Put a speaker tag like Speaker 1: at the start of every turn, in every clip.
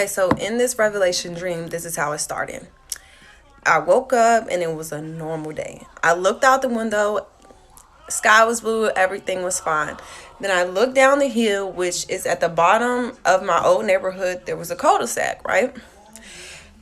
Speaker 1: Okay, so in this revelation dream, this is how it started. I woke up and it was a normal day. I looked out the window, sky was blue, everything was fine. Then I looked down the hill, which is at the bottom of my old neighborhood. There was a cul-de-sac, right?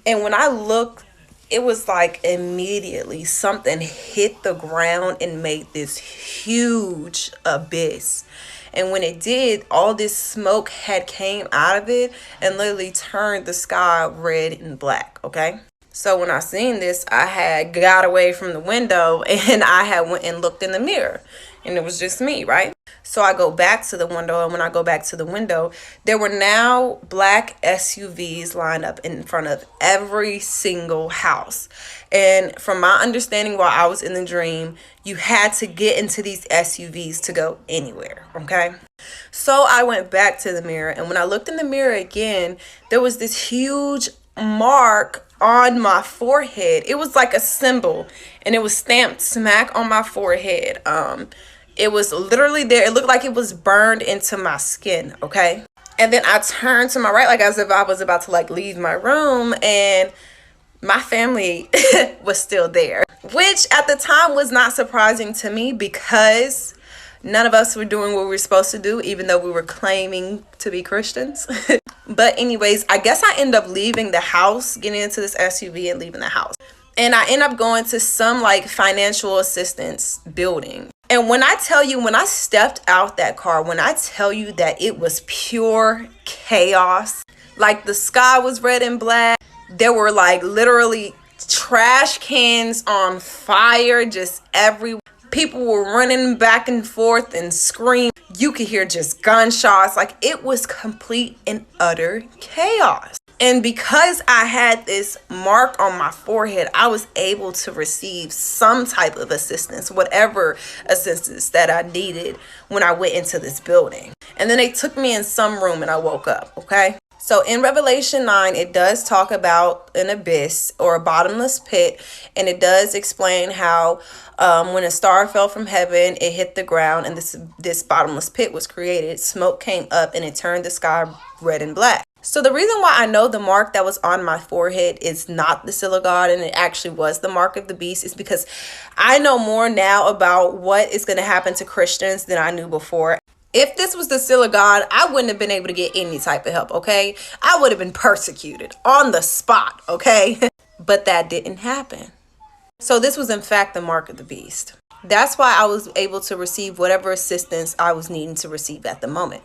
Speaker 1: And when I looked, it was like immediately something hit the ground and made this huge abyss. And when it did, all this smoke had came out of it and literally turned the sky red and black, okay? So when I seen this, I had got away from the window and I had went and looked in the mirror, and it was just me, right? So I go back to the window, and when I go back to the window, there were now black SUVs lined up in front of every single house. And from my understanding while I was in the dream, you had to get into these SUVs to go anywhere, okay? So I went back to the mirror, and when I looked in the mirror again, there was this huge mark on my forehead. It was like a symbol, and it was stamped smack on my forehead. It was literally there. It looked like it was burned into my skin, okay? And then I turned to my right, like as if I was about to like leave my room, and my family was still there, which at the time was not surprising to me because none of us were doing what we were supposed to do, even though we were claiming to be Christians. But anyways, I guess I end up leaving the house, getting into this SUV and leaving the house. And I end up going to some like financial assistance building. And when I tell you, when I stepped out that car, when I tell you that it was pure chaos, like the sky was red and black. There were like literally trash cans on fire just everywhere. People were running back and forth and screaming. You could hear just gunshots. Like it was complete and utter chaos. And because I had this mark on my forehead, I was able to receive some type of assistance, whatever assistance that I needed when I went into this building. And then they took me in some room and I woke up, okay? So in Revelation 9, it does talk about an abyss or a bottomless pit. And it does explain how when a star fell from heaven, it hit the ground and this bottomless pit was created. Smoke came up and it turned the sky red and black. So the reason why I know the mark that was on my forehead is not the seal of God and it actually was the mark of the beast is because I know more now about what is going to happen to Christians than I knew before. If this was the seal of God, I wouldn't have been able to get any type of help, okay? I would have been persecuted on the spot, okay? But that didn't happen. So this was in fact the mark of the beast. That's why I was able to receive whatever assistance I was needing to receive at the moment.